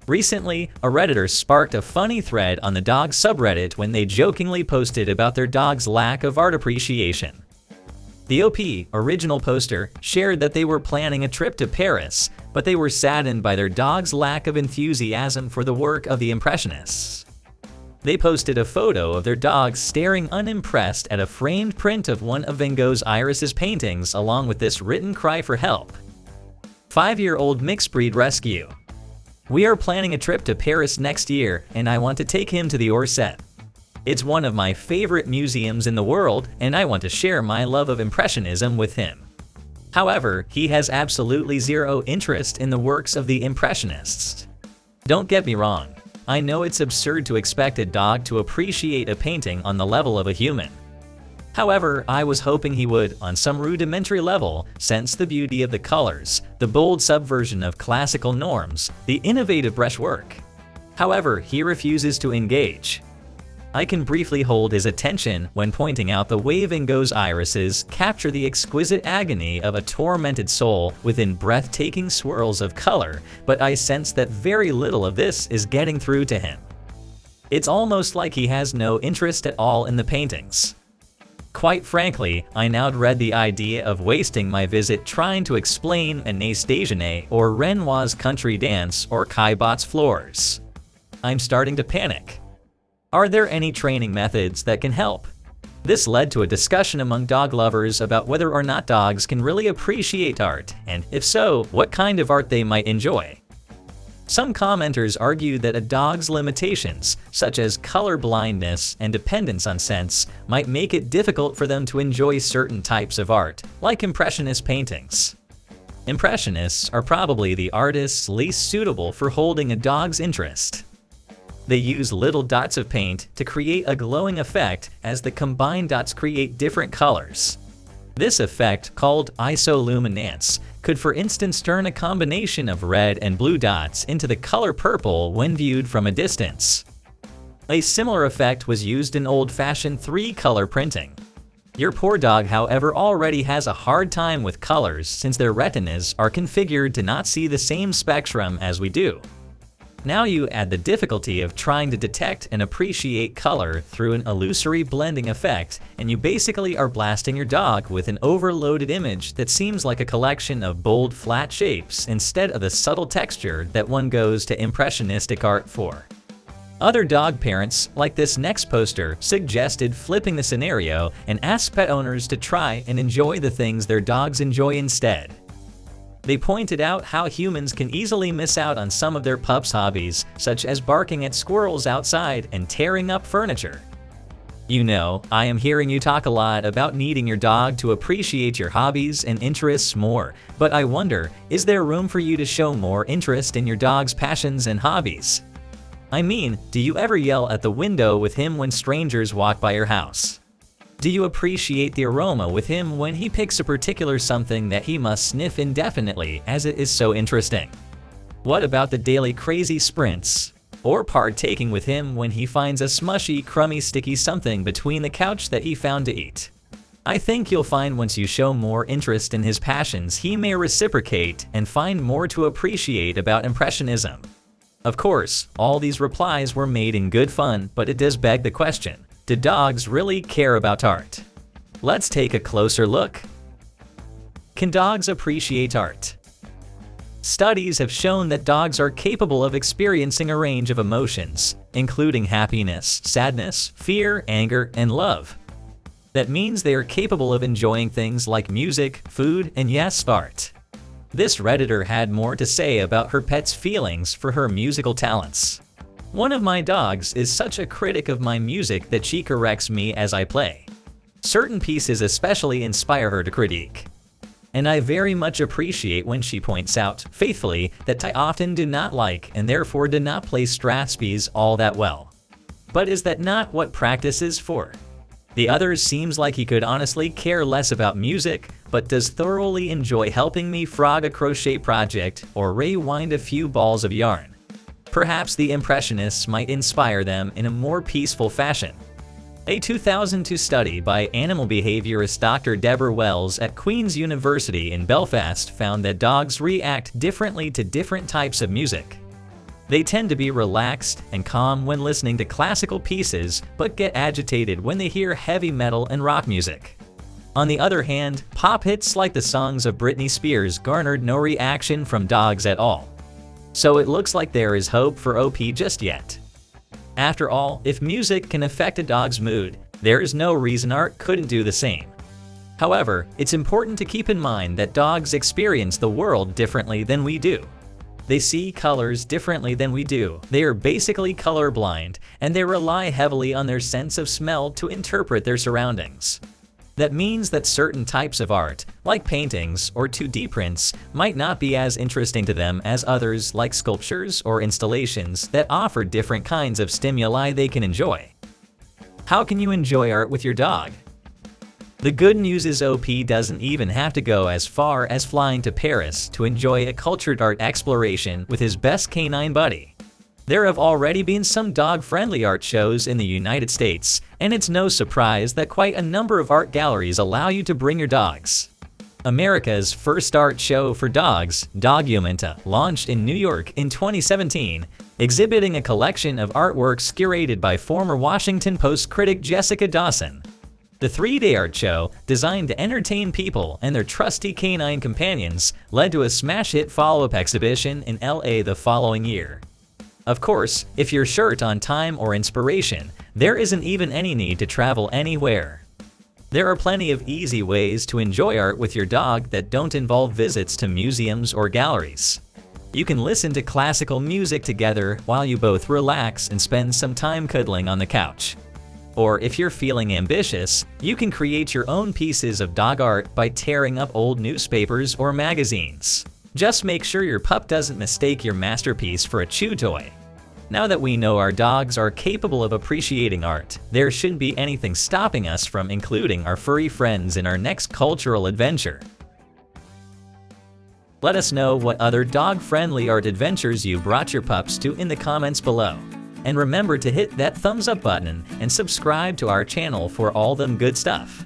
Recently, a Redditor sparked a funny thread on the dog subreddit when they jokingly posted about their dog's lack of art appreciation. The OP original poster shared that they were planning a trip to Paris, but they were saddened by their dog's lack of enthusiasm for the work of the Impressionists. They posted a photo of their dog staring unimpressed at a framed print of one of Van Gogh's Iris's paintings along with this written cry for help. 5-year-old mixed breed rescue. We are planning a trip to Paris next year, and I want to take him to the Orsett. It's one of my favorite museums in the world, and I want to share my love of Impressionism with him. However, he has absolutely zero interest in the works of the Impressionists. Don't get me wrong, I know it's absurd to expect a dog to appreciate a painting on the level of a human. However, I was hoping he would, on some rudimentary level, sense the beauty of the colors, the bold subversion of classical norms, the innovative brushwork. However, he refuses to engage. I can briefly hold his attention when pointing out the way Van Gogh's irises capture the exquisite agony of a tormented soul within breathtaking swirls of color, but I sense that very little of this is getting through to him. It's almost like he has no interest at all in the paintings. Quite frankly, I now dread the idea of wasting my visit trying to explain Agnès Déjeuner or Renoir's Country Dance or Caillebott's Floors. I'm starting to panic. Are there any training methods that can help? This led to a discussion among dog lovers about whether or not dogs can really appreciate art, and if so, what kind of art they might enjoy. Some commenters argued that a dog's limitations, such as color blindness and dependence on sense, might make it difficult for them to enjoy certain types of art, like Impressionist paintings. Impressionists are probably the artists least suitable for holding a dog's interest. They use little dots of paint to create a glowing effect as the combined dots create different colors. This effect, called isoluminance, could for instance turn a combination of red and blue dots into the color purple when viewed from a distance. A similar effect was used in old-fashioned 3-color printing. Your poor dog, however, already has a hard time with colors since their retinas are configured to not see the same spectrum as we do. Now you add the difficulty of trying to detect and appreciate color through an illusory blending effect, and you basically are blasting your dog with an overloaded image that seems like a collection of bold, flat shapes instead of the subtle texture that one goes to impressionistic art for. Other dog parents, like this next poster, suggested flipping the scenario and asked pet owners to try and enjoy the things their dogs enjoy instead. They pointed out how humans can easily miss out on some of their pups' hobbies, such as barking at squirrels outside and tearing up furniture. You know, I am hearing you talk a lot about needing your dog to appreciate your hobbies and interests more, but I wonder, is there room for you to show more interest in your dog's passions and hobbies? I mean, do you ever yell at the window with him when strangers walk by your house? Do you appreciate the aroma with him when he picks a particular something that he must sniff indefinitely as it is so interesting? What about the daily crazy sprints? Or partaking with him when he finds a smushy, crummy, sticky something between the couch that he found to eat? I think you'll find once you show more interest in his passions, he may reciprocate and find more to appreciate about Impressionism. Of course, all these replies were made in good fun, but it does beg the question. Do dogs really care about art? Let's take a closer look. Can dogs appreciate art? Studies have shown that dogs are capable of experiencing a range of emotions, including happiness, sadness, fear, anger, and love. That means they are capable of enjoying things like music, food, and yes, art. This Redditor had more to say about her pet's feelings for her musical talents. One of my dogs is such a critic of my music that she corrects me as I play. Certain pieces especially inspire her to critique. And I very much appreciate when she points out, faithfully, that I often do not like and therefore do not play Strathspeys all that well. But is that not what practice is for? The other seems like he could honestly care less about music, but does thoroughly enjoy helping me frog a crochet project or rewind a few balls of yarn. Perhaps the Impressionists might inspire them in a more peaceful fashion. A 2002 study by animal behaviorist Dr. Deborah Wells at Queen's University in Belfast found that dogs react differently to different types of music. They tend to be relaxed and calm when listening to classical pieces, but get agitated when they hear heavy metal and rock music. On the other hand, pop hits like the songs of Britney Spears garnered no reaction from dogs at all. So it looks like there is hope for OP just yet. After all, if music can affect a dog's mood, there is no reason art couldn't do the same. However, it's important to keep in mind that dogs experience the world differently than we do. They see colors differently than we do. They are basically colorblind, and they rely heavily on their sense of smell to interpret their surroundings. That means that certain types of art, like paintings or 2D prints, might not be as interesting to them as others like sculptures or installations that offer different kinds of stimuli they can enjoy. How can you enjoy art with your dog? The good news is OP doesn't even have to go as far as flying to Paris to enjoy a cultured art exploration with his best canine buddy. There have already been some dog-friendly art shows in the United States, and it's no surprise that quite a number of art galleries allow you to bring your dogs. America's first art show for dogs, Dogumenta, launched in New York in 2017, exhibiting a collection of artworks curated by former Washington Post critic Jessica Dawson. The 3-day art show, designed to entertain people and their trusty canine companions, led to a smash hit follow-up exhibition in LA the following year. Of course, if you're short on time or inspiration, there isn't even any need to travel anywhere. There are plenty of easy ways to enjoy art with your dog that don't involve visits to museums or galleries. You can listen to classical music together while you both relax and spend some time cuddling on the couch. Or if you're feeling ambitious, you can create your own pieces of dog art by tearing up old newspapers or magazines. Just make sure your pup doesn't mistake your masterpiece for a chew toy. Now that we know our dogs are capable of appreciating art, there shouldn't be anything stopping us from including our furry friends in our next cultural adventure. Let us know what other dog-friendly art adventures you brought your pups to in the comments below. And remember to hit that thumbs up button and subscribe to our channel for all them good stuff.